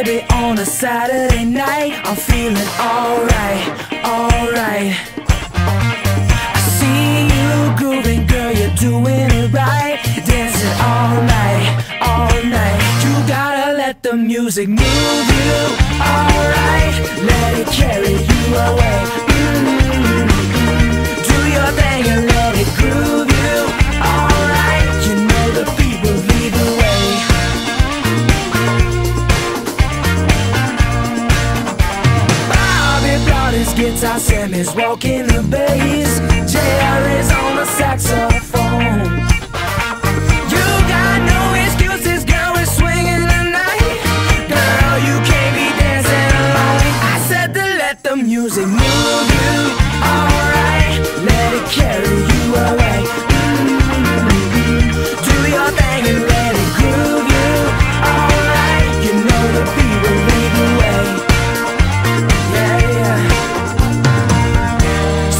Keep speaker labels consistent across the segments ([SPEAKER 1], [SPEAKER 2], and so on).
[SPEAKER 1] baby, on a Saturday night, I'm feeling alright, alright. I see you grooving, girl, you're doing it right. Dancing all night, all night. You gotta let the music move you, alright. Let it carry you away. Do your thing and let it groove you, alright. You know the beat will lead the way. Bobby brought his guitar, Sam is walking the bass, JR is on the saxophone. You got no excuses, girl, we're swinging tonight. Girl, you can't be dancing alone. I said to let the music move you, alright. Let it carry you away. Do your thing and let it groove you, alright. You know the beat will lead the way. Yeah, yeah.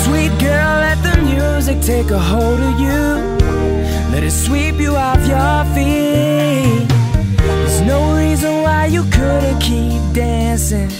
[SPEAKER 1] Sweet girl, let the music take a hold of you. Let it sweep you off your feet. There's no reason why you couldn't keep dancing.